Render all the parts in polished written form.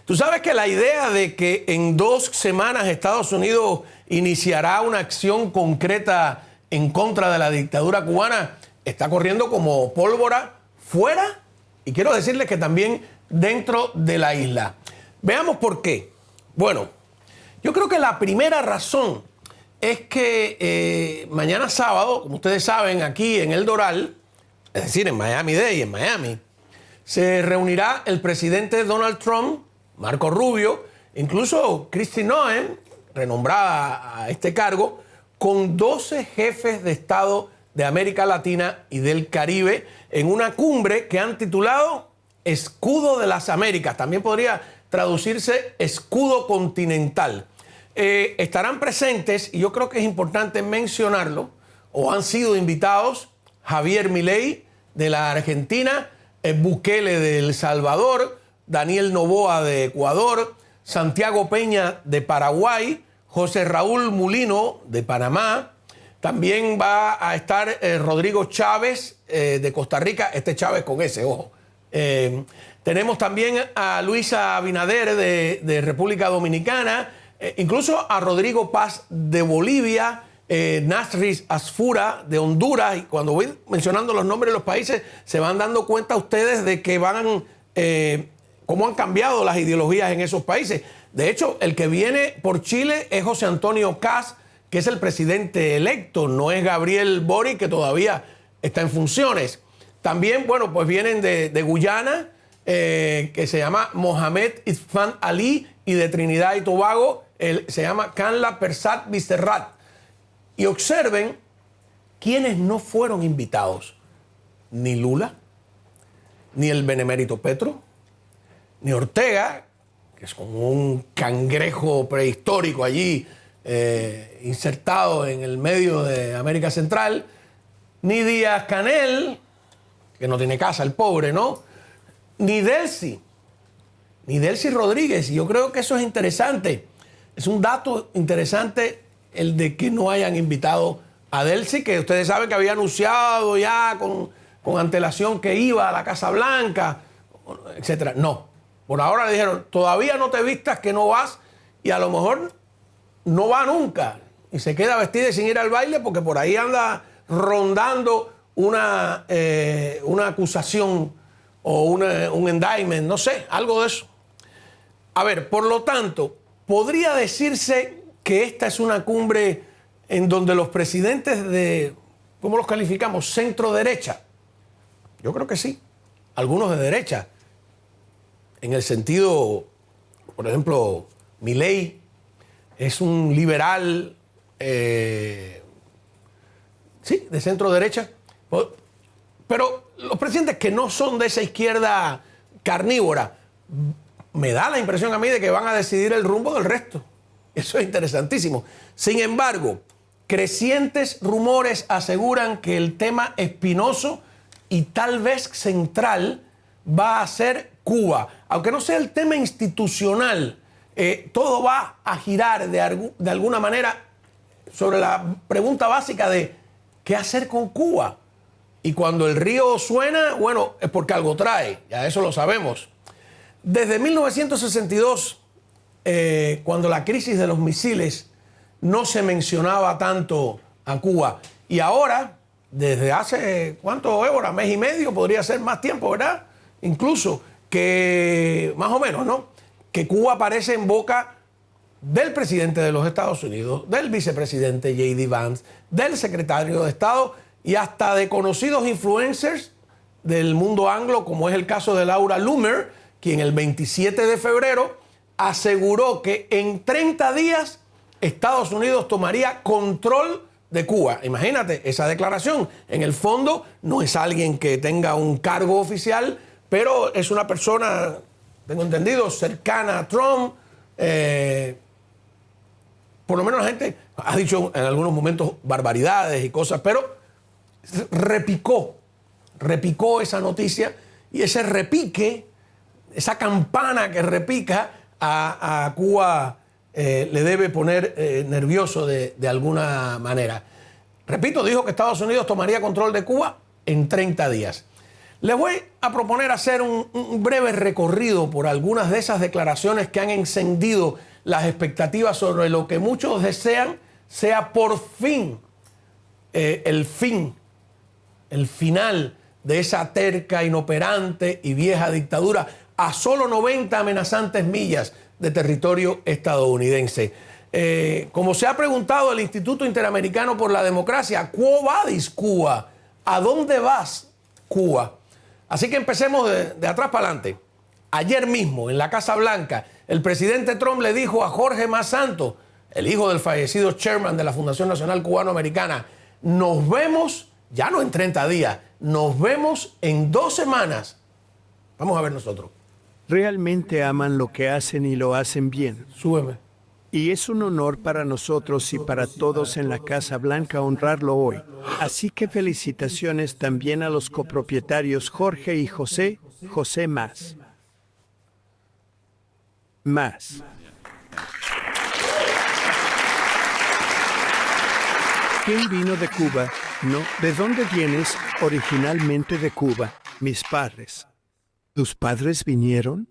Tú sabes que la idea de que en 2 semanas Estados Unidos iniciará una acción concreta en contra de la dictadura cubana está corriendo como pólvora fuera y quiero decirles que también dentro de la isla. Veamos por qué. Bueno, yo creo que la primera razón es que mañana sábado, como ustedes saben, aquí en El Doral, es decir, en Miami-Dade, en Miami, se reunirá el presidente Donald Trump, Marco Rubio, incluso Kristi Noem, renombrada a este cargo, con 12 jefes de Estado de América Latina y del Caribe en una cumbre que han titulado Escudo de las Américas. También podría traducirse Escudo Continental. Estarán presentes, y yo creo que es importante mencionarlo, o han sido invitados Javier Milei de la Argentina, Bukele de El Salvador, Daniel Noboa de Ecuador, Santiago Peña de Paraguay, José Raúl Mulino de Panamá. También va a estar Rodrigo Chávez de Costa Rica, este Chávez con ese, ojo. Tenemos también a Luisa Abinader de República Dominicana, incluso a Rodrigo Paz de Bolivia, Nasris Asfura de Honduras. Y cuando voy mencionando los nombres de los países, se van dando cuenta ustedes de que van, cómo han cambiado las ideologías en esos países. De hecho, el que viene por Chile es José Antonio Kast, que es el presidente electo, no es Gabriel Boric, que todavía está en funciones. También, bueno, pues vienen de Guyana, que se llama Mohamed Ifan Ali, y de Trinidad y Tobago, se llama Kanla Persat Biserrat. Y observen quiénes no fueron invitados. Ni Lula, ni el benemérito Petro, ni Ortega, que es como un cangrejo prehistórico allí, insertado en el medio de América Central, ni Díaz-Canel, que no tiene casa el pobre, ¿no? Ni Delcy Rodríguez. Y yo creo que eso es interesante. Es un dato interesante el de que no hayan invitado a Delcy, que ustedes saben que había anunciado ya con antelación que iba a la Casa Blanca, etcétera. No, por ahora le dijeron, todavía no te vistas que no vas, y a lo mejor no va nunca y se queda vestida sin ir al baile porque por ahí anda rondando una acusación o un indictment, no sé, algo de eso. A ver, por lo tanto, podría decirse que esta es una cumbre en donde los presidentes de, ¿cómo los calificamos? Centro-derecha. Yo creo que sí. Algunos de derecha. En el sentido, por ejemplo, Milei es un liberal, sí, de centro-derecha. Pero los presidentes que no son de esa izquierda carnívora, me da la impresión a mí de que van a decidir el rumbo del resto. Eso es interesantísimo. Sin embargo, crecientes rumores aseguran que el tema espinoso y tal vez central va a ser Cuba. Aunque no sea el tema institucional, todo va a girar de alguna manera sobre la pregunta básica de ¿qué hacer con Cuba? Y cuando el río suena, bueno, es porque algo trae, ya eso lo sabemos. Desde 1962, cuando la crisis de los misiles, no se mencionaba tanto a Cuba. Y ahora, desde hace, ¿cuánto hora? Mes y medio, podría ser más tiempo, ¿verdad? Incluso, que más o menos, ¿no? Que Cuba aparece en boca del presidente de los Estados Unidos, del vicepresidente J.D. Vance, del secretario de Estado y hasta de conocidos influencers del mundo anglo, como es el caso de Laura Loomer, quien el 27 de febrero aseguró que en 30 días Estados Unidos tomaría control de Cuba. Imagínate esa declaración. En el fondo no es alguien que tenga un cargo oficial, pero es una persona, tengo entendido, cercana a Trump. Por lo menos la gente ha dicho en algunos momentos barbaridades y cosas, pero repicó esa noticia, y ese repique, esa campana que repica a Cuba le debe poner nervioso de alguna manera. Repito, dijo que Estados Unidos tomaría control de Cuba en 30 días. Les voy a proponer hacer un breve recorrido por algunas de esas declaraciones que han encendido las expectativas sobre lo que muchos desean sea por fin el final de esa terca, inoperante y vieja dictadura a solo 90 amenazantes millas de territorio estadounidense. Como se ha preguntado el Instituto Interamericano por la Democracia, ¿quo vadis Cuba? ¿A dónde vas, Cuba? Así que empecemos de atrás para adelante. Ayer mismo, en la Casa Blanca, el presidente Trump le dijo a Jorge Mas Santos, el hijo del fallecido chairman de la Fundación Nacional Cubano-Americana, nos vemos, ya no en 30 días, nos vemos en 2 semanas. Vamos a ver nosotros. Realmente aman lo que hacen y lo hacen bien. Súbeme. Y es un honor para nosotros y para todos en la Casa Blanca honrarlo hoy. Así que felicitaciones también a los copropietarios Jorge y José Mas. ¿Quién vino de Cuba? No. ¿De dónde vienes? Originalmente de Cuba. Mis padres. ¿Tus padres vinieron?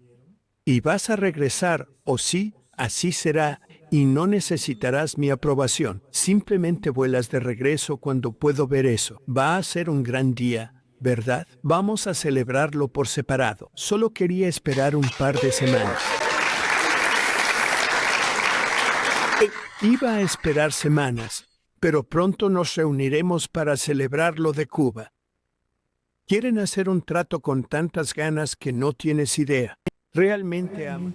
¿Y vas a regresar? ¿O sí? Así será. Y no necesitarás mi aprobación. Simplemente vuelas de regreso cuando puedo ver eso. Va a ser un gran día, ¿verdad? Vamos a celebrarlo por separado. Solo quería esperar un par de semanas. Iba a esperar semanas, pero pronto nos reuniremos para celebrar lo de Cuba. Quieren hacer un trato con tantas ganas que no tienes idea. Realmente aman.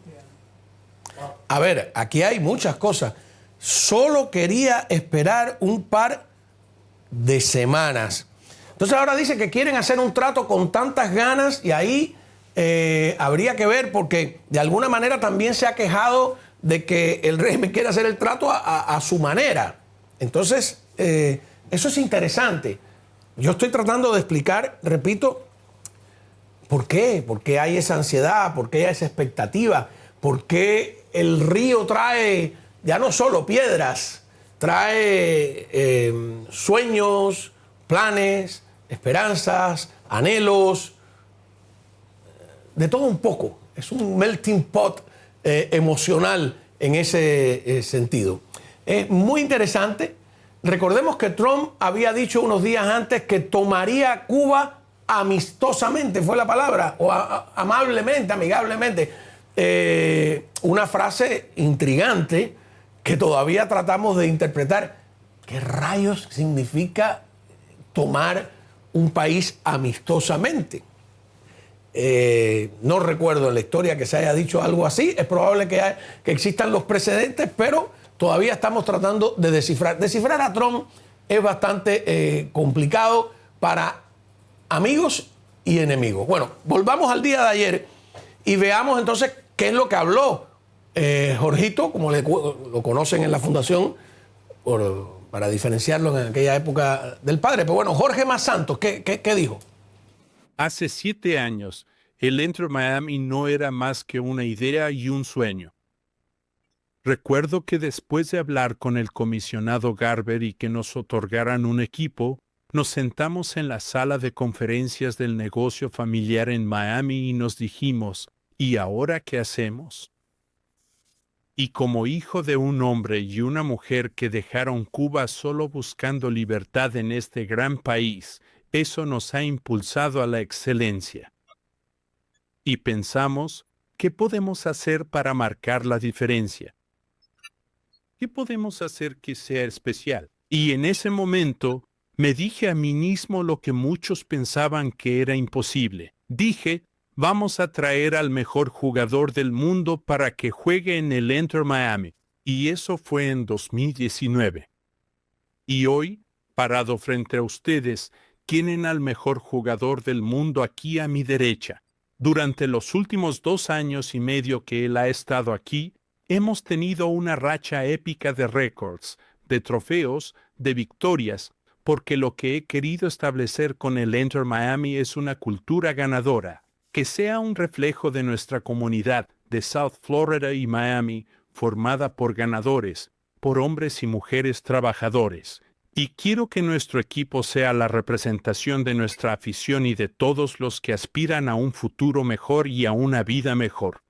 A ver, aquí hay muchas cosas. Solo quería esperar un par de semanas. Entonces ahora dice que quieren hacer un trato con tantas ganas y ahí habría que ver porque de alguna manera también se ha quejado de que el régimen quiere hacer el trato a su manera. Entonces, eso es interesante. Yo estoy tratando de explicar, repito, ¿por qué? ¿Por qué hay esa ansiedad? ¿Por qué hay esa expectativa? ¿Por qué el río trae ya no solo piedras, trae sueños, planes, esperanzas, anhelos, de todo un poco? Es un melting pot emocional en ese sentido. Es muy interesante. Recordemos que Trump había dicho unos días antes que tomaría Cuba amistosamente, fue la palabra, o amablemente, amigablemente. Una frase intrigante que todavía tratamos de interpretar. ¿Qué rayos significa tomar un país amistosamente? No recuerdo en la historia que se haya dicho algo así. Es probable que existan los precedentes, pero todavía estamos tratando de descifrar. Descifrar a Trump es bastante complicado para amigos y enemigos. Bueno, volvamos al día de ayer y veamos entonces qué es lo que habló Jorgito, como lo conocen en la fundación, para diferenciarlo en aquella época del padre. Pero bueno, Jorge Mas Santos, ¿qué dijo? Hace 7 años, el Inter Miami no era más que una idea y un sueño. Recuerdo que después de hablar con el comisionado Garber y que nos otorgaran un equipo, nos sentamos en la sala de conferencias del negocio familiar en Miami y nos dijimos, ¿y ahora qué hacemos? Y como hijo de un hombre y una mujer que dejaron Cuba solo buscando libertad en este gran país, eso nos ha impulsado a la excelencia. Y pensamos, ¿qué podemos hacer para marcar la diferencia? ¿Qué podemos hacer que sea especial? Y en ese momento me dije a mí mismo lo que muchos pensaban que era imposible. Dije, vamos a traer al mejor jugador del mundo para que juegue en el Inter Miami. Y eso fue en 2019. Y hoy, parado frente a ustedes, tienen al mejor jugador del mundo aquí a mi derecha. Durante los últimos 2 años y medio que él ha estado aquí, hemos tenido una racha épica de récords, de trofeos, de victorias, porque lo que he querido establecer con el Inter Miami es una cultura ganadora, que sea un reflejo de nuestra comunidad de South Florida y Miami, formada por ganadores, por hombres y mujeres trabajadores. Y quiero que nuestro equipo sea la representación de nuestra afición y de todos los que aspiran a un futuro mejor y a una vida mejor.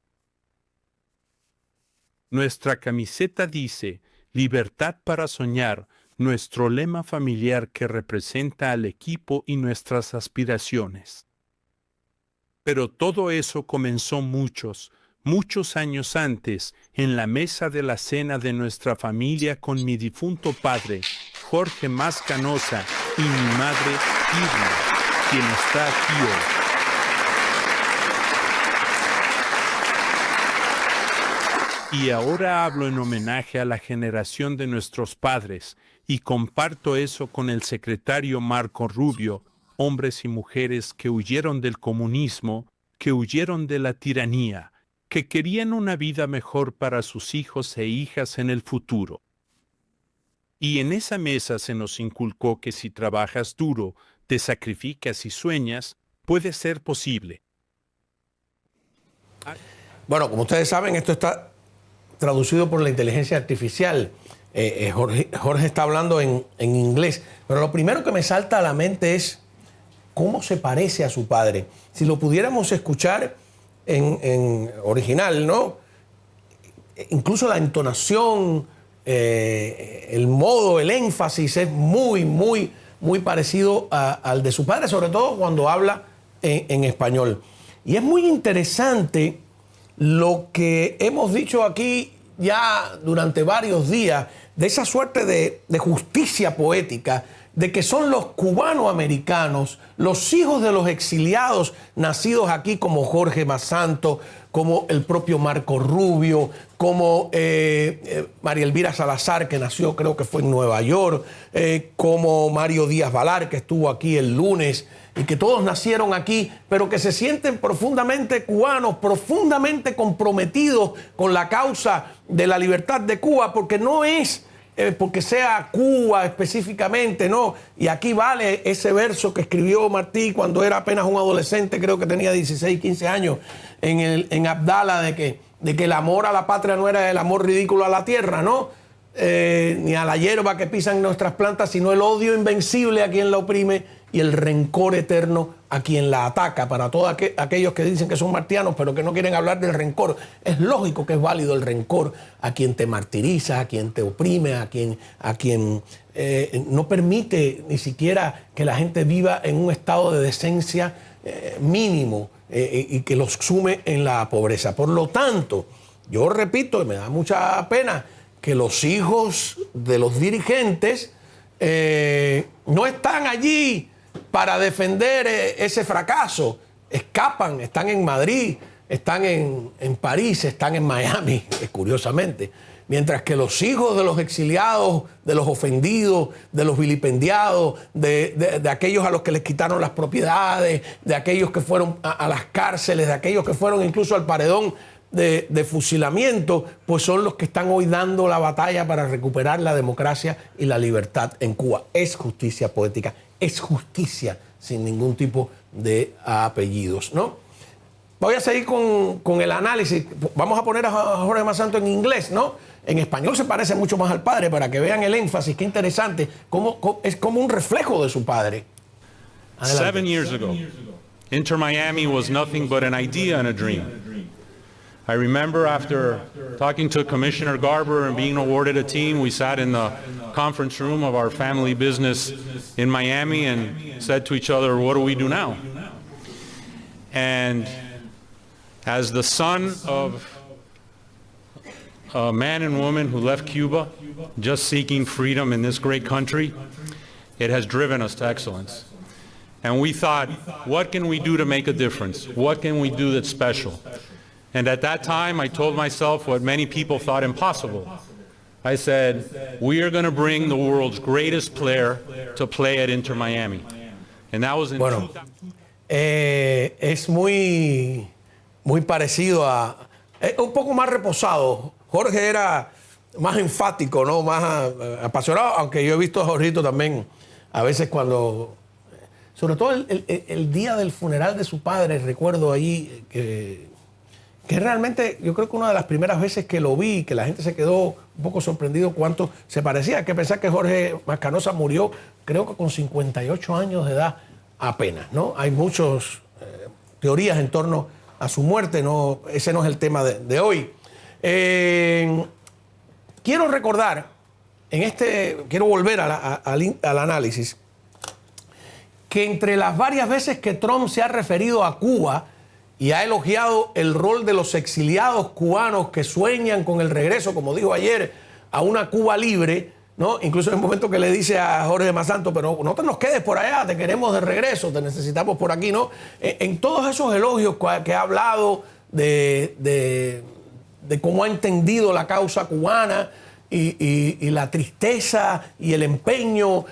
Nuestra camiseta dice, libertad para soñar, nuestro lema familiar que representa al equipo y nuestras aspiraciones. Pero todo eso comenzó muchos años antes, en la mesa de la cena de nuestra familia con mi difunto padre, Jorge Mascanosa, y mi madre, Irma, quien está aquí hoy. Y ahora hablo en homenaje a la generación de nuestros padres, y comparto eso con el secretario Marco Rubio, hombres y mujeres que huyeron del comunismo, que huyeron de la tiranía, que querían una vida mejor para sus hijos e hijas en el futuro. Y en esa mesa se nos inculcó que si trabajas duro, te sacrificas y sueñas, puede ser posible. Bueno, como ustedes saben, esto está traducido por la inteligencia artificial. Jorge está hablando en inglés, pero lo primero que me salta a la mente es cómo se parece a su padre. Si lo pudiéramos escuchar en original, ¿no? Incluso la entonación, el modo, el énfasis es muy parecido al de su padre, sobre todo cuando habla en español. Y es muy interesante lo que hemos dicho aquí ya durante varios días, de esa suerte de justicia poética, de que son los cubanoamericanos, los hijos de los exiliados nacidos aquí como Jorge Masanto, como el propio Marco Rubio, como María Elvira Salazar, que nació creo que fue en Nueva York, como Mario Díaz Valar, que estuvo aquí el lunes, y que todos nacieron aquí, pero que se sienten profundamente cubanos, profundamente comprometidos con la causa de la libertad de Cuba, porque no es porque sea Cuba específicamente, no. Y aquí vale ese verso que escribió Martí cuando era apenas un adolescente, creo que tenía 16, 15 años, en Abdala, de que el amor a la patria no era el amor ridículo a la tierra, ¿no? Ni a la hierba que pisan nuestras plantas, sino el odio invencible a quien la oprime y el rencor eterno a quien la ataca. Para todos aquellos que dicen que son martianos pero que no quieren hablar del rencor, es lógico que es válido el rencor a quien te martiriza, a quien te oprime, a quien no permite ni siquiera que la gente viva en un estado de decencia mínimo y que los sume en la pobreza. Por lo tanto, yo repito, y me da mucha pena, que los hijos de los dirigentes no están allí para defender ese fracaso. Escapan, están en Madrid, están en París, están en Miami, curiosamente. Mientras que los hijos de los exiliados, de los ofendidos, de los vilipendiados, de aquellos a los que les quitaron las propiedades, de aquellos que fueron a las cárceles, de aquellos que fueron incluso al paredón de fusilamiento, pues son los que están hoy dando la batalla para recuperar la democracia y la libertad en Cuba. Es justicia poética, es justicia sin ningún tipo de apellidos, ¿no? Voy a seguir con el análisis. Vamos a poner a Jorge Masanto en inglés, ¿no? En español se parece mucho más al padre, para que vean el énfasis. Qué interesante, es como un reflejo de su padre. Adelante. 7 years ago, Inter Miami was nothing but an idea and a dream. I remember after talking to Commissioner Garber and being awarded a team, we sat in the conference room of our family business in Miami and said to each other, what do we do now? And as the son of a man and woman who left Cuba just seeking freedom in this great country, it has driven us to excellence. And we thought, what can we do to make a difference? What can we do that's special? And at that time, I told myself what many people thought impossible. I said, we are going to bring the world's greatest player to play at Inter Miami. And that was in Bueno, es muy parecido un poco más reposado. Jorge era más enfático, ¿no? Más apasionado, aunque yo he visto a Jorgito también a veces cuando, sobre todo el día del funeral de su padre, recuerdo ahí que que realmente yo creo que una de las primeras veces que lo vi, que la gente se quedó un poco sorprendido cuánto se parecía. Hay que pensar que Jorge Mascanosa murió, creo que con 58 años de edad apenas, ¿no? Hay muchas teorías en torno a su muerte, no, ese no es el tema de hoy. Quiero recordar, quiero volver al análisis, que entre las varias veces que Trump se ha referido a Cuba y ha elogiado el rol de los exiliados cubanos que sueñan con el regreso, como dijo ayer, a una Cuba libre, ¿no? Incluso en el momento que le dice a Jorge Masanto, pero no te nos quedes por allá, te queremos de regreso, te necesitamos por aquí, ¿no? En todos esos elogios que ha hablado de cómo ha entendido la causa cubana y la tristeza y el empeño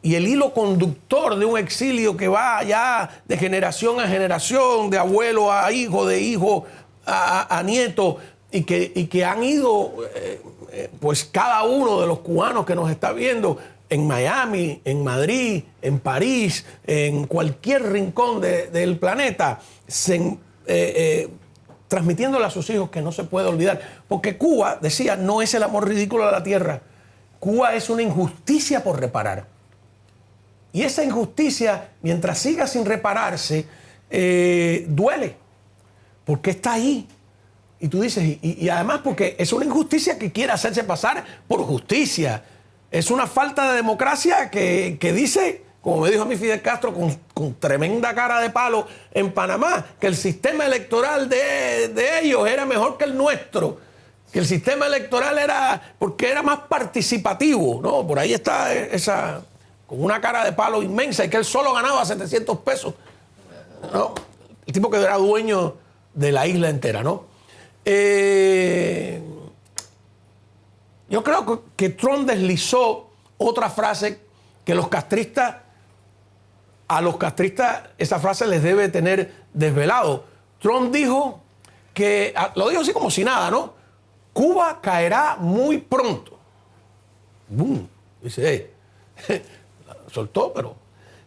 y el hilo conductor de un exilio que va ya de generación a generación, de abuelo a hijo, de hijo a nieto, y que han ido, pues cada uno de los cubanos que nos está viendo en Miami, en Madrid, en París, en cualquier rincón del planeta, transmitiéndole a sus hijos que no se puede olvidar. Porque Cuba, decía, no es el amor ridículo de la tierra. Cuba es una injusticia por reparar. Y esa injusticia, mientras siga sin repararse, duele. Porque está ahí. Y tú dices, y además porque es una injusticia que quiere hacerse pasar por justicia. Es una falta de democracia que dice, como me dijo a mí Fidel Castro con tremenda cara de palo en Panamá, que el sistema electoral de ellos era mejor que el nuestro. Que el sistema electoral porque era más participativo, ¿no? Por ahí está esa, con una cara de palo inmensa, y que él solo ganaba 700 pesos, ¿no? El tipo que era dueño de la isla entera, ¿no? Yo creo que Trump deslizó otra frase que a los castristas esa frase les debe tener desvelado. Trump dijo que, lo dijo así como si nada, ¿no? Cuba caerá muy pronto. ¡Bum! Dice, soltó,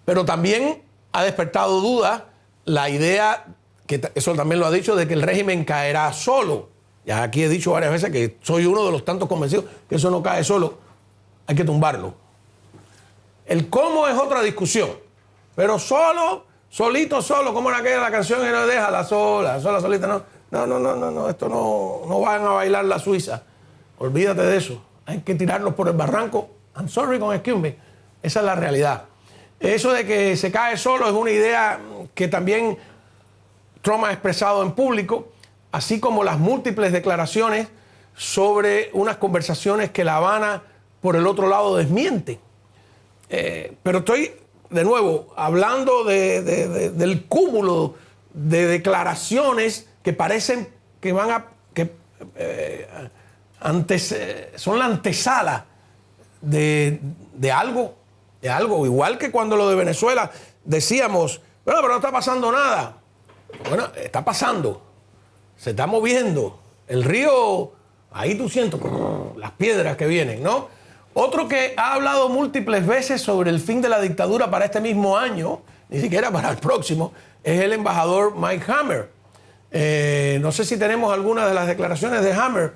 pero también ha despertado dudas la idea, que eso también lo ha dicho, de que el régimen caerá solo. Ya aquí he dicho varias veces que soy uno de los tantos convencidos que eso no cae solo, hay que tumbarlo. El cómo es otra discusión, pero solito, como era aquella la canción que no deja la solita, no, esto no van a bailar la Suiza, olvídate de eso, hay que tirarlos por el barranco, I'm sorry con excuse me, esa es la realidad. Eso de que se cae solo es una idea que también Trump ha expresado en público, así como las múltiples declaraciones sobre unas conversaciones que La Habana, por el otro lado, desmiente. Pero estoy, de nuevo, hablando del cúmulo de declaraciones que parecen que son la antesala de algo, igual que cuando lo de Venezuela decíamos, bueno, pero no está pasando nada. Bueno, está pasando. Se está moviendo. El río, ahí tú sientes las piedras que vienen, ¿no? Otro que ha hablado múltiples veces sobre el fin de la dictadura para este mismo año, ni siquiera para el próximo, es el embajador Mike Hammer. No sé si tenemos algunas de las declaraciones de Hammer.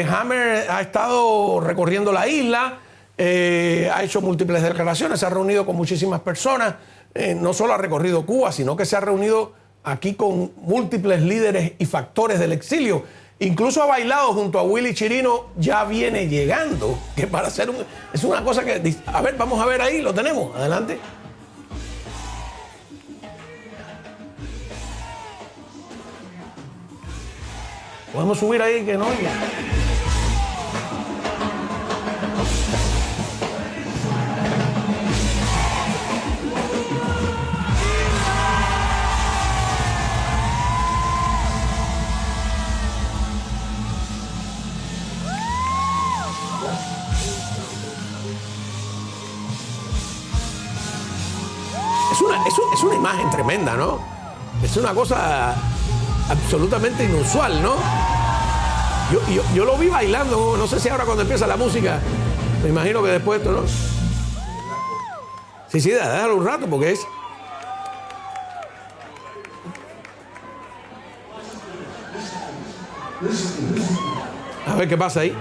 Hammer ha estado recorriendo la isla, ha hecho múltiples declaraciones, se ha reunido con muchísimas personas, no solo ha recorrido Cuba, sino que se ha reunido aquí con múltiples líderes y factores del exilio. Incluso ha bailado junto a Willy Chirino, ya viene llegando, que para hacer es una cosa que... A ver, vamos a ver ahí, lo tenemos, adelante. Podemos subir ahí que no oiga. Es una imagen tremenda, ¿no? Es una cosa absolutamente inusual, ¿no? Yo lo vi bailando, no sé si ahora cuando empieza la música, me imagino que después esto, ¿no? Sí, déjalo un rato porque es... A ver qué pasa ahí.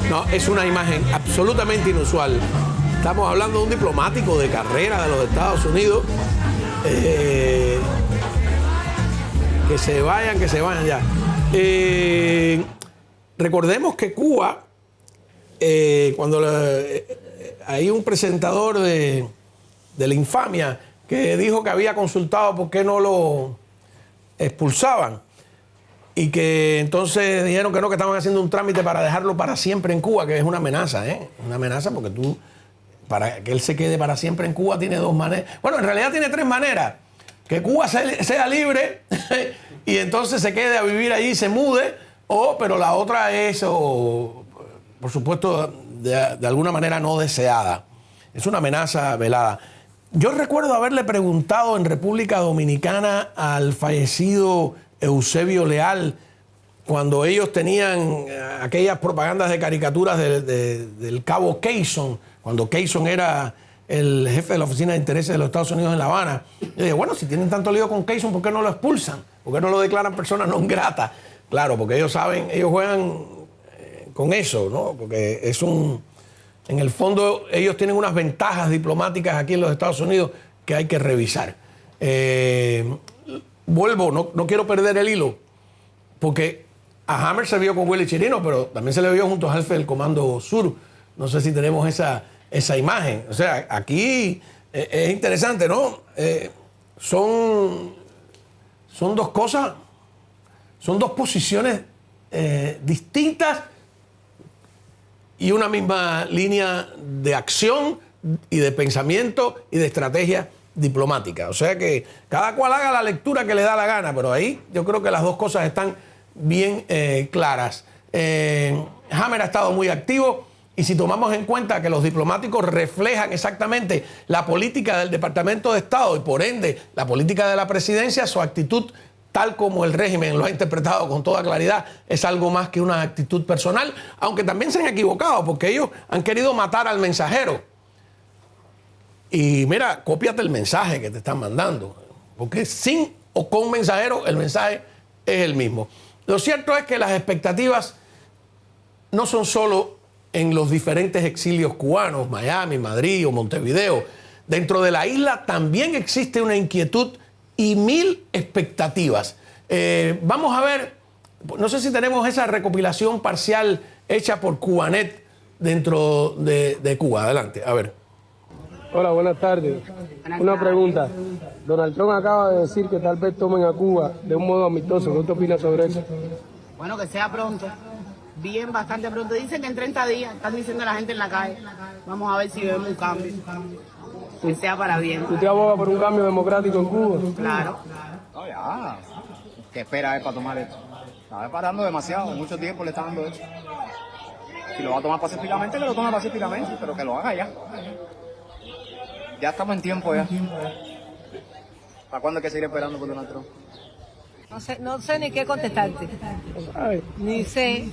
No, es una imagen absolutamente inusual. Estamos hablando de un diplomático de carrera de los Estados Unidos. Que se vayan ya. Recordemos que Cuba, cuando hay un presentador de la infamia que dijo que había consultado por qué no lo expulsaban, y que entonces dijeron que no, que estaban haciendo un trámite para dejarlo para siempre en Cuba, que es una amenaza, ¿eh? Una amenaza porque tú, para que él se quede para siempre en Cuba, tiene dos maneras. Bueno, en realidad tiene tres maneras. Que Cuba sea libre y entonces se quede a vivir allí, se mude, pero la otra es, por supuesto, de alguna manera no deseada. Es una amenaza velada. Yo recuerdo haberle preguntado en República Dominicana al fallecido Eusebio Leal, cuando ellos tenían aquellas propagandas de caricaturas del cabo Keyson, cuando Keyson era el jefe de la Oficina de Intereses de los Estados Unidos en La Habana. Yo dije, bueno, si tienen tanto lío con Keyson, ¿por qué no lo expulsan? ¿Por qué no lo declaran persona non grata? Claro, porque ellos saben, ellos juegan con eso, ¿no? Porque es en el fondo, ellos tienen unas ventajas diplomáticas aquí en los Estados Unidos que hay que revisar. Vuelvo, no quiero perder el hilo, porque a Hammer se vio con Willy Chirino, pero también se le vio junto al jefe del Comando Sur. No sé si tenemos esa imagen. O sea, aquí es interesante, ¿no? Son dos cosas, son dos posiciones distintas y una misma línea de acción y de pensamiento y de estrategia diplomática. O sea que cada cual haga la lectura que le da la gana, pero ahí yo creo que las dos cosas están bien claras. Hammer ha estado muy activo, y si tomamos en cuenta que los diplomáticos reflejan exactamente la política del Departamento de Estado y por ende la política de la presidencia, su actitud, tal como el régimen lo ha interpretado con toda claridad, es algo más que una actitud personal, aunque también se han equivocado, porque ellos han querido matar al mensajero. Y mira, cópiate el mensaje que te están mandando, porque sin o con mensajero el mensaje es el mismo. Lo cierto es que las expectativas no son solo en los diferentes exilios cubanos, Miami, Madrid o Montevideo. Dentro de la isla también existe una inquietud y 1000 expectativas. Vamos a ver, no sé si tenemos esa recopilación parcial hecha por Cubanet dentro de Cuba. Adelante, a ver. Hola, buenas tardes. Una pregunta. Donald Trump acaba de decir que tal vez tomen a Cuba de un modo amistoso. ¿Qué usted opina sobre eso? Bueno, que sea pronto. Bien, bastante pronto. Dicen que en 30 días, están diciendo la gente en la calle. Vamos a ver si vemos un cambio. Que sea para bien. ¿Usted aboga por un cambio democrático en Cuba? Claro. No, ya. ¿Qué espera él para tomar esto? Está parando demasiado, mucho tiempo le está dando esto. Si lo va a tomar pacíficamente, que lo tome pacíficamente, pero que lo haga ya. Ya estamos en tiempo ya. ¿Para cuándo hay que seguir esperando por Donald Trump? No sé ni qué contestarte. Ay. Ni sé.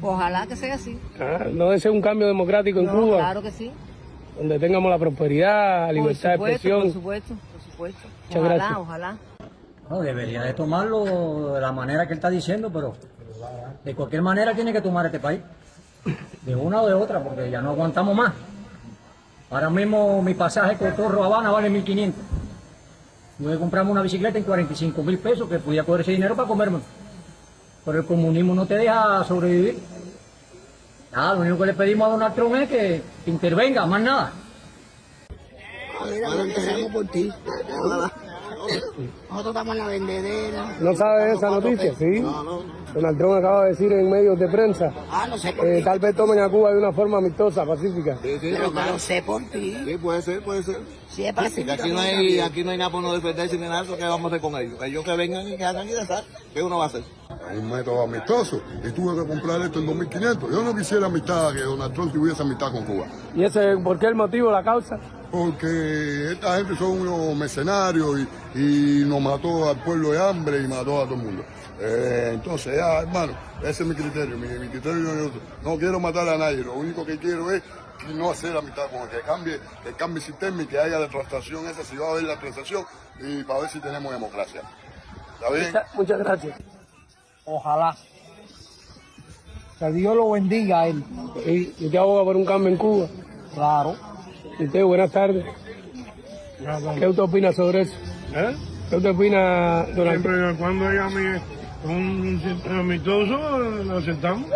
Ojalá que sea así. ¿No desea un cambio democrático en Cuba? Claro que sí. Donde tengamos la prosperidad, la libertad de expresión. Por supuesto. Muchas gracias. Ojalá. No, debería de tomarlo de la manera que él está diciendo, pero de cualquier manera tiene que tomar este país. De una o de otra, porque ya no aguantamos más. Ahora mismo mi pasaje Cotorro Habana vale 1.500. Tuve que comprarme una bicicleta en 45.000 pesos, que podía coger ese dinero para comerme. Pero el comunismo no te deja sobrevivir. Nada, lo único que le pedimos a Donald Trump es que intervenga, más nada. Mira, lo empezamos por ti. Nosotros estamos en la vendedera. ¿No sabes esa noticia? Sí. Donald Trump acaba de decir en medios de prensa No sé por ti. tal vez tomen a Cuba de una forma amistosa, pacífica. Pero que lo sé por ti. Sí, puede ser. Si es pacífico. Aquí no hay nada por no defenderse ni nada, ¿qué vamos a hacer con ellos? Ellos que vengan y que hagan y deshagan. ¿Qué uno va a hacer? Un método amistoso y tuve que comprar esto en 2.500. Yo no quisiera amistad, que Donald Trump tuviese amistad con Cuba. ¿Y ese por qué el motivo, la causa? Porque esta gente son unos mercenarios y nos mató al pueblo de hambre y mató a todo el mundo. Entonces, ya, hermano, ese es mi criterio. Mi criterio, no quiero matar a nadie. Lo único que quiero es no hacer amistad con el que cambie el sistema y que haya la transacción esa, si va a haber la transacción, y para ver si tenemos democracia. ¿Está bien? Muchas gracias. Ojalá. Que Dios lo bendiga a él. ¿Y usted aboga por un cambio en Cuba? Claro. ¿Y usted, buenas tardes? ¿Qué usted opina sobre eso? ¿Qué usted opina, Donald Trump? Siempre cuando haya un amistoso, lo aceptamos.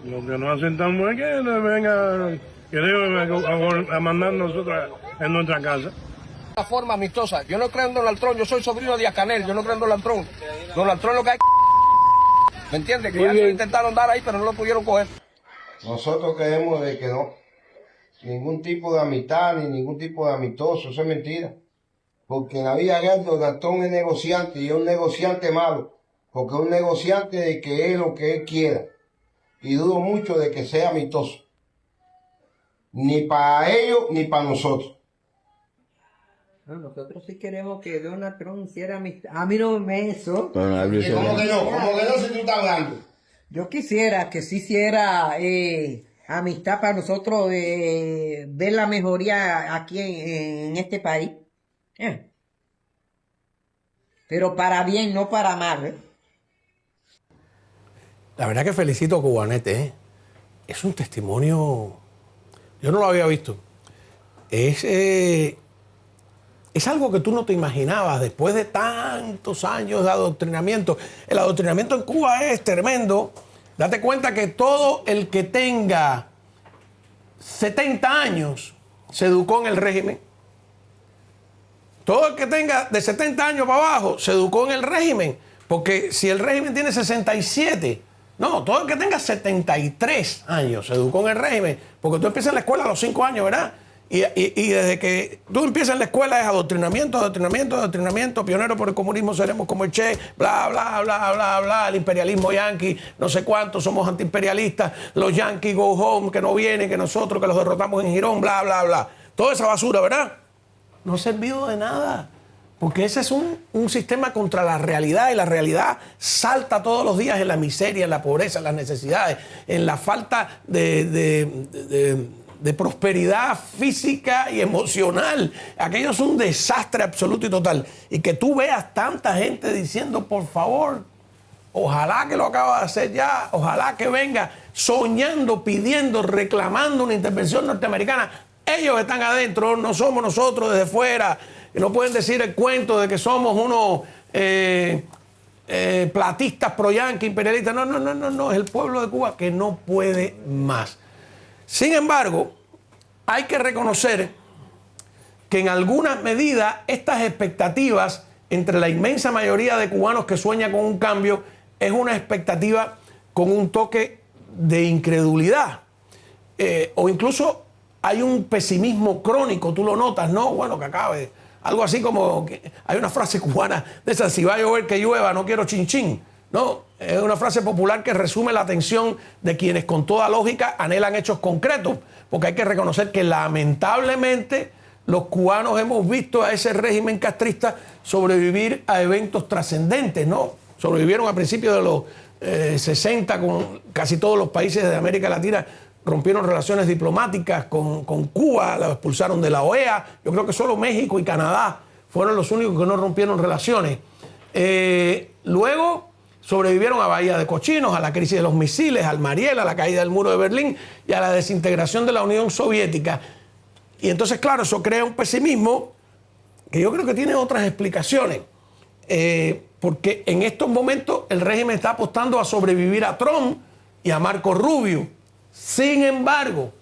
Lo que no aceptamos es que le venga a mandar nosotros en nuestra casa. Una forma amistosa. Yo no creo en Donald Trump, yo soy sobrino de Acanel, yo no creo en Donald Trump. Donald Trump lo que hay. ¿Me entiendes? Que ya lo intentaron dar ahí, pero no lo pudieron coger. Nosotros creemos de que no. Ningún tipo de amistad ni ningún tipo de amistoso, eso es mentira. Porque en la vida real Donald Trump es negociante y es un negociante malo. Porque es un negociante de que es lo que él quiera. Y dudo mucho de que sea amistoso. Ni para ellos ni para nosotros. No, nosotros sí queremos que Donald Trump hiciera amistad. A mí no me eso. ¿Cómo que no? ¿Cómo que no si tú estás hablando? Yo quisiera que sí hiciera amistad para nosotros ver la mejoría aquí en este país. Pero para bien, no para mal. La verdad que felicito a Cubanete. Es un testimonio, yo no lo había visto. Es algo que tú no te imaginabas después de tantos años de adoctrinamiento. El adoctrinamiento en Cuba es tremendo. Date cuenta que todo el que tenga 70 años se educó en el régimen. Todo el que tenga de 70 años para abajo se educó en el régimen. Porque si el régimen tiene 67, no, todo el que tenga 73 años se educó en el régimen. Porque tú empiezas en la escuela a los 5 años, ¿verdad? Y desde que tú empiezas en la escuela es adoctrinamiento, pionero por el comunismo, seremos como el Che, bla, bla, bla, bla, bla, el imperialismo yanqui, no sé cuántos, somos antiimperialistas, los yanquis go home, que no vienen, que nosotros que los derrotamos en Girón, bla, bla, bla. Toda esa basura, ¿verdad? No ha servido de nada, porque ese es un sistema contra la realidad, y la realidad salta todos los días en la miseria, en la pobreza, en las necesidades, en la falta de prosperidad física y emocional. Aquello es un desastre absoluto y total. Y que tú veas tanta gente diciendo, por favor, ojalá que lo acaba de hacer ya, ojalá que venga, soñando, pidiendo, reclamando una intervención norteamericana. Ellos están adentro, no somos nosotros desde fuera. Y no pueden decir el cuento de que somos unos platistas pro-yanqui, imperialistas. No, es el pueblo de Cuba que no puede más. Sin embargo, hay que reconocer que en alguna medida estas expectativas entre la inmensa mayoría de cubanos que sueña con un cambio es una expectativa con un toque de incredulidad. O incluso hay un pesimismo crónico, tú lo notas, ¿no? Bueno, que acabe. Algo así como, que hay una frase cubana de esa, si va a llover que llueva, no quiero chinchín. No, es una frase popular que resume la atención de quienes con toda lógica anhelan hechos concretos, porque hay que reconocer que lamentablemente los cubanos hemos visto a ese régimen castrista sobrevivir a eventos trascendentes, ¿no? Sobrevivieron a principios de los 60 con casi todos los países de América Latina, rompieron relaciones diplomáticas con Cuba, la expulsaron de la OEA. Yo creo que solo México y Canadá fueron los únicos que no rompieron relaciones. Luego sobrevivieron a Bahía de Cochinos, a la crisis de los misiles, al Mariel, a la caída del muro de Berlín y a la desintegración de la Unión Soviética. Y entonces, claro, eso crea un pesimismo que yo creo que tiene otras explicaciones. Porque en estos momentos el régimen está apostando a sobrevivir a Trump y a Marco Rubio. Sin embargo,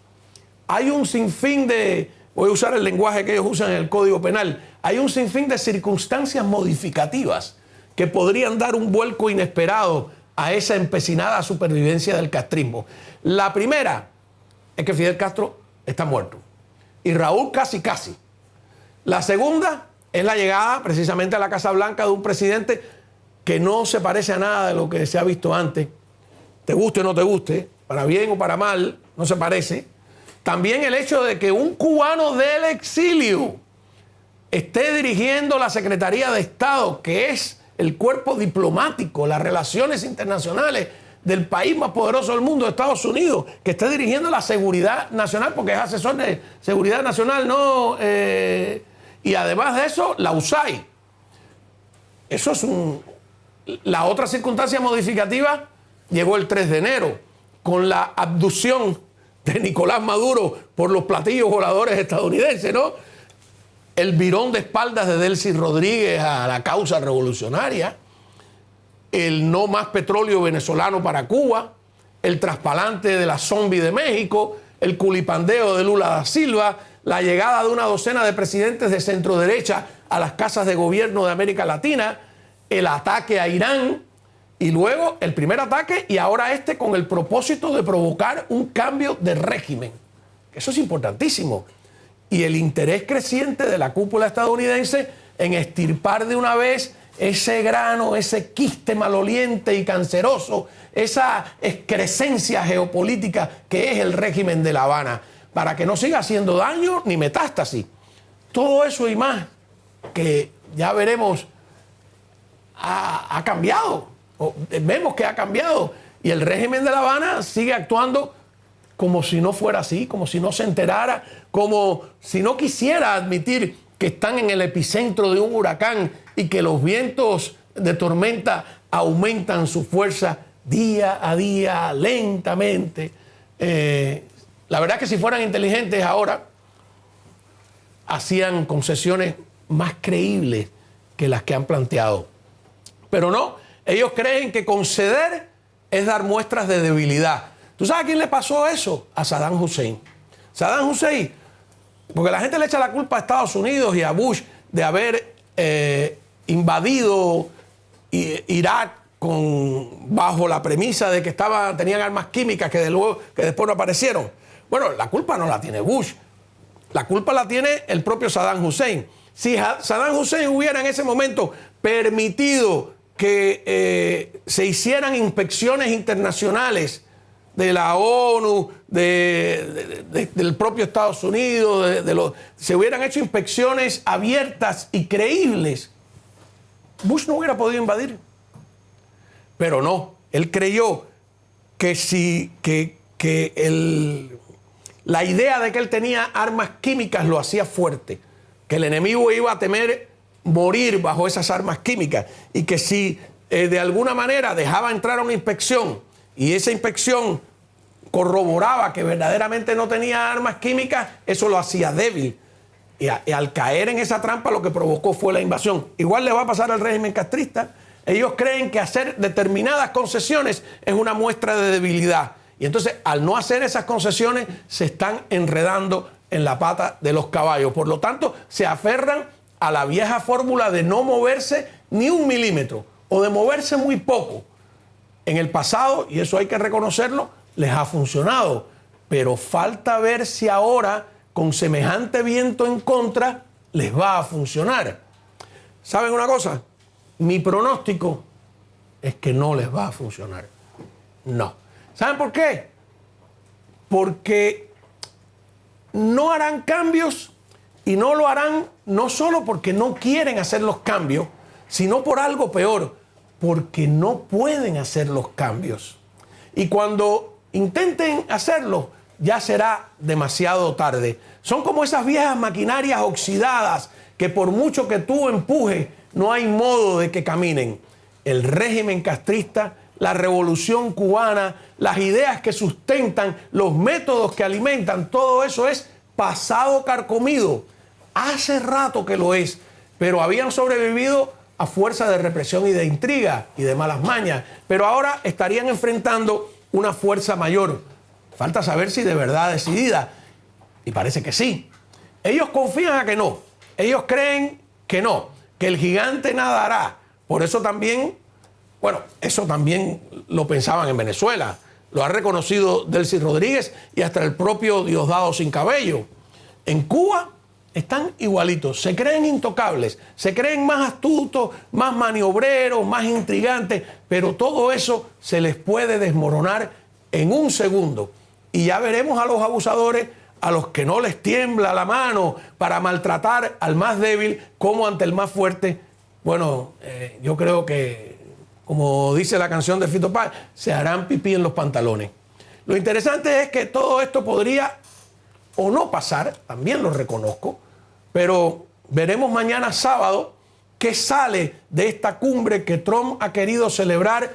hay un sinfín de, voy a usar el lenguaje que ellos usan en el Código Penal, hay un sinfín de circunstancias modificativas que podrían dar un vuelco inesperado a esa empecinada supervivencia del castrismo. La primera es que Fidel Castro está muerto y Raúl casi. La segunda es la llegada precisamente a la Casa Blanca de un presidente que no se parece a nada de lo que se ha visto antes. Te guste o no te guste, para bien o para mal, no se parece. También el hecho de que un cubano del exilio esté dirigiendo la Secretaría de Estado, que es el cuerpo diplomático, las relaciones internacionales del país más poderoso del mundo, Estados Unidos, que esté dirigiendo la seguridad nacional, porque es asesor de seguridad nacional, ¿no? Y además de eso, la USAID. Eso es la otra circunstancia modificativa llegó el 3 de enero, con la abducción de Nicolás Maduro por los platillos voladores estadounidenses, ¿no? El virón de espaldas de Delcy Rodríguez a la causa revolucionaria, el no más petróleo venezolano para Cuba, el traspalante de la zombie de México, el culipandeo de Lula da Silva, la llegada de una docena de presidentes de centro derecha a las casas de gobierno de América Latina, el ataque a Irán y luego el primer ataque y ahora este con el propósito de provocar un cambio de régimen. Eso es importantísimo. Y el interés creciente de la cúpula estadounidense en extirpar de una vez ese grano, ese quiste maloliente y canceroso, esa excrescencia geopolítica que es el régimen de La Habana, para que no siga haciendo daño ni metástasis. Todo eso y más, que ya veremos, ha cambiado. Vemos que ha cambiado. Y el régimen de La Habana sigue actuando como si no fuera así, como si no se enterara, como si no quisiera admitir que están en el epicentro de un huracán y que los vientos de tormenta aumentan su fuerza día a día, lentamente. La verdad es que si fueran inteligentes ahora, hacían concesiones más creíbles que las que han planteado. Pero no, ellos creen que conceder es dar muestras de debilidad. ¿Tú sabes a quién le pasó eso? A Saddam Hussein. Saddam Hussein, porque la gente le echa la culpa a Estados Unidos y a Bush de haber invadido Irak bajo la premisa de que tenían armas químicas que después no aparecieron. Bueno, la culpa no la tiene Bush. La culpa la tiene el propio Saddam Hussein. Si Saddam Hussein hubiera en ese momento permitido que se hicieran inspecciones internacionales de la ONU, del propio Estados Unidos, se hubieran hecho inspecciones abiertas y creíbles, Bush no hubiera podido invadir. Pero no, él creyó que la idea de que él tenía armas químicas lo hacía fuerte, que el enemigo iba a temer morir bajo esas armas químicas y que si de alguna manera dejaba entrar a una inspección y esa inspección corroboraba que verdaderamente no tenía armas químicas, eso lo hacía débil. Y al caer en esa trampa lo que provocó fue la invasión. Igual le va a pasar al régimen castrista. Ellos creen que hacer determinadas concesiones es una muestra de debilidad. Y entonces, al no hacer esas concesiones, se están enredando en la pata de los caballos. Por lo tanto, se aferran a la vieja fórmula de no moverse ni un milímetro o de moverse muy poco. En el pasado, y eso hay que reconocerlo, les ha funcionado. Pero falta ver si ahora, con semejante viento en contra, les va a funcionar. ¿Saben una cosa? Mi pronóstico es que no les va a funcionar. No. ¿Saben por qué? Porque no harán cambios y no lo harán no solo porque no quieren hacer los cambios, sino por algo peor, porque no pueden hacer los cambios. Y cuando intenten hacerlo, ya será demasiado tarde. Son como esas viejas maquinarias oxidadas que por mucho que tú empujes, no hay modo de que caminen. El régimen castrista, la revolución cubana, las ideas que sustentan, los métodos que alimentan, todo eso es pasado carcomido. Hace rato que lo es, pero habían sobrevivido a fuerza de represión y de intriga y de malas mañas. Pero ahora estarían enfrentando una fuerza mayor. Falta saber si de verdad decidida. Y parece que sí. Ellos confían a que no. Ellos creen que no, que el gigante nadará. Por eso también, bueno, eso también lo pensaban en Venezuela. Lo ha reconocido Delcy Rodríguez y hasta el propio Diosdado Sin Cabello. En Cuba están igualitos, se creen intocables, se creen más astutos, más maniobreros, más intrigantes, pero todo eso se les puede desmoronar en un segundo. Y ya veremos a los abusadores, a los que no les tiembla la mano para maltratar al más débil, como ante el más fuerte. Bueno, yo creo que, como dice la canción de Fito Páez, se harán pipí en los pantalones. Lo interesante es que todo esto podría o no pasar, también lo reconozco, pero veremos mañana sábado qué sale de esta cumbre que Trump ha querido celebrar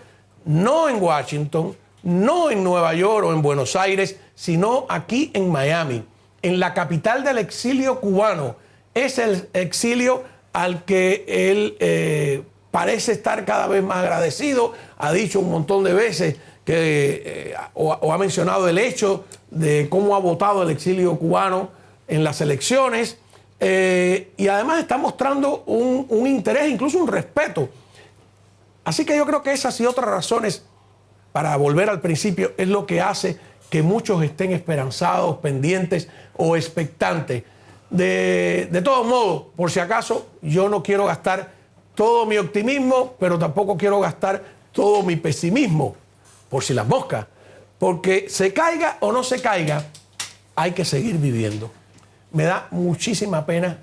no en Washington, no en Nueva York o en Buenos Aires, sino aquí en Miami, en la capital del exilio cubano. Es el exilio al que él parece estar cada vez más agradecido. Ha dicho un montón de veces que, o ha mencionado el hecho de cómo ha votado el exilio cubano en las elecciones. Y además está mostrando un interés, incluso un respeto. Así que yo creo que esas y otras razones, para volver al principio, es lo que hace que muchos estén esperanzados, pendientes o expectantes. De todos modos, por si acaso, yo no quiero gastar todo mi optimismo, pero tampoco quiero gastar todo mi pesimismo, por si las moscas. Porque se caiga o no se caiga, hay que seguir viviendo. Me da muchísima pena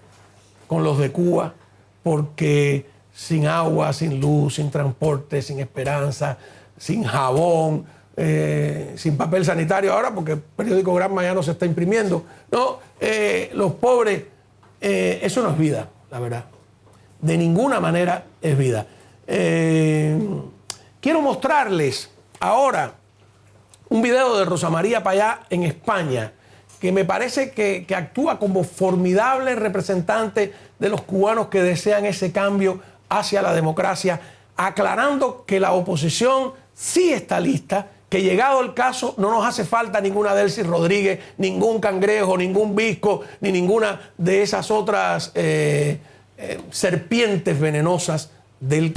con los de Cuba, porque sin agua, sin luz, sin transporte, sin esperanza, sin jabón, sin papel sanitario ahora, porque el periódico Granma ya no se está imprimiendo. No, los pobres, eso no es vida, la verdad. De ninguna manera es vida. Quiero mostrarles ahora un video de Rosa María Payá en España, que me parece que actúa como formidable representante de los cubanos que desean ese cambio hacia la democracia, aclarando que la oposición sí está lista, que llegado el caso no nos hace falta ninguna Delcy Rodríguez, ningún Cangrejo, ningún Visco, ni ninguna de esas otras serpientes venenosas del...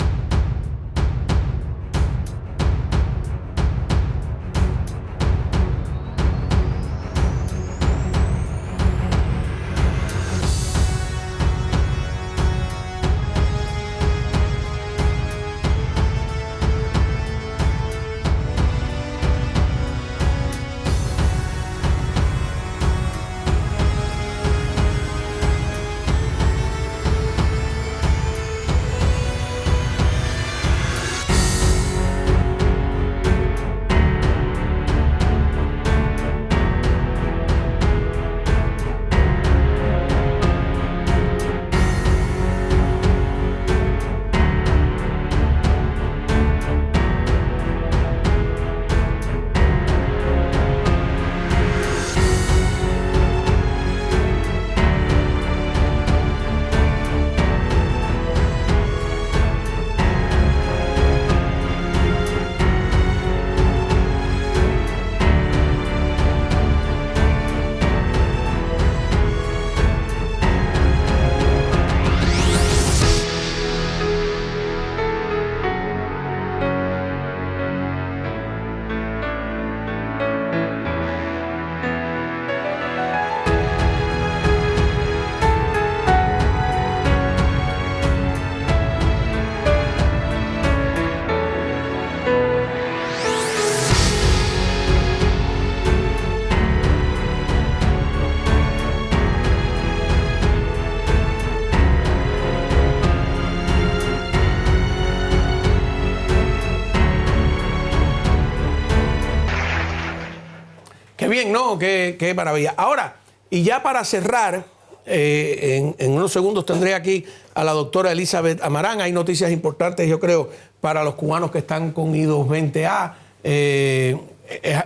bien, ¿no? Qué maravilla. Ahora, y ya para cerrar, en unos segundos tendré aquí a la doctora Elizabeth Amarán. Hay noticias importantes, yo creo, para los cubanos que están con I-220A. Es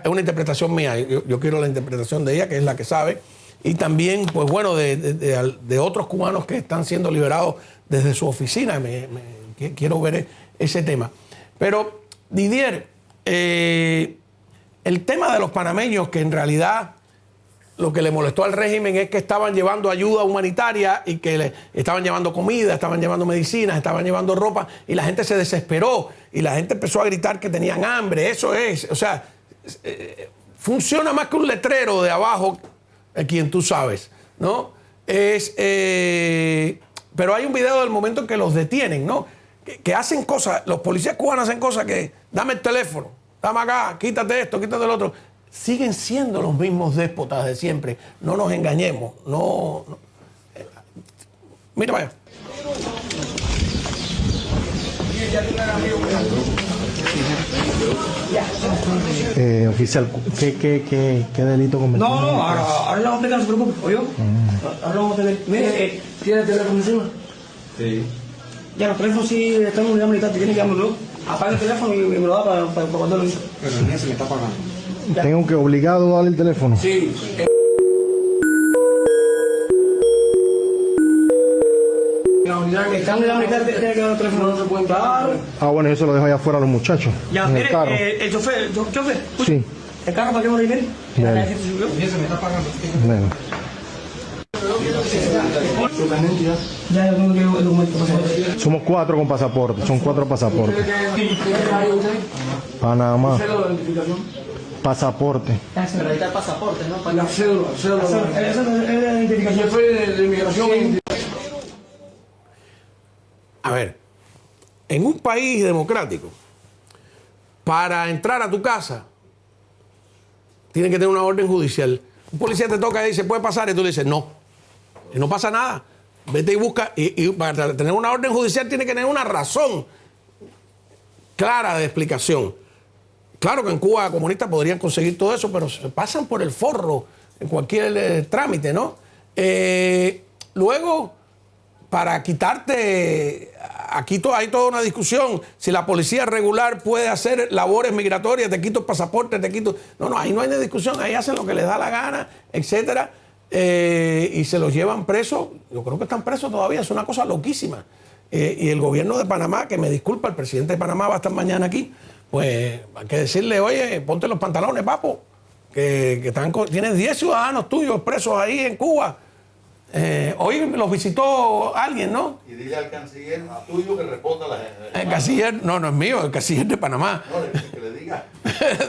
una interpretación mía, yo quiero la interpretación de ella, que es la que sabe. y también, pues bueno, de otros cubanos que están siendo liberados desde su oficina. Quiero ver ese tema. Pero, Didier, el tema de los panameños, que en realidad lo que le molestó al régimen es que estaban llevando ayuda humanitaria y que le estaban llevando comida, estaban llevando medicinas, estaban llevando ropa, y la gente se desesperó y la gente empezó a gritar que tenían hambre. Eso es, o sea, funciona más que un letrero de abajo, quien tú sabes, ¿no? Pero hay un video del momento en que los detienen, ¿no? Que hacen cosas, los policías cubanos hacen cosas que, dame el teléfono, dame acá, quítate esto, quítate lo otro. Siguen siendo los mismos déspotas de siempre. No nos engañemos. No. Mira, vaya. Oficial, ¿qué delito cometió? No, ahora le vamos a explicar, no se preocupe, ¿oyó? Ahora lo vamos a tener. Mire, ¿tiene el teléfono encima? Sí. Ya, los teléfonos sí están en unidad militar, tiene que llamarlo. Apaga el teléfono y me lo da para cuando lo hizo. Pero el se me está pagando. ¿Tengo que obligado a darle el teléfono? Sí. La unidad que está en unidad militar tiene que dar el teléfono, no se puede entrar. Ah, bueno, yo se lo dejo allá afuera a los muchachos. Ya, en mire, el carro. el chofer, Sí. ¿el carro para qué no le viene? Dale. Se me está pagando. Bueno. Ya, yo tengo que el documento. Somos 4 con pasaporte, son 4 pasaportes. Panamá. Pasaporte. Pero ahí está el pasaporte, ¿no? La cédula. Esa es la identificación. Fue de inmigración. A ver, en un país democrático, para entrar a tu casa, tienes que tener una orden judicial. Un policía te toca y dice, ¿puede pasar? Y tú le dices, no. Y no pasa nada. Vete y busca. Y para tener una orden judicial tiene que tener una razón clara de explicación. Claro que en Cuba comunistas podrían conseguir todo eso, pero se pasan por el forro en cualquier trámite, ¿no? Luego, para quitarte, aquí hay toda una discusión, si la policía regular puede hacer labores migratorias, te quito el pasaporte, te quito... No, ahí no hay discusión, ahí hacen lo que les da la gana, etcétera, y se los llevan presos. Yo creo que están presos todavía, es una cosa loquísima. Y el gobierno de Panamá, que me disculpa, el presidente de Panamá va a estar mañana aquí, pues hay que decirle, oye, ponte los pantalones, papo, que tienes 10 ciudadanos tuyos presos ahí en Cuba. Hoy los visitó alguien, ¿no? Y dile al canciller tuyo que responda a la gente. El canciller, no es mío, el canciller de Panamá. No, que le diga.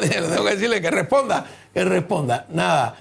Tengo que decirle que responda, Nada.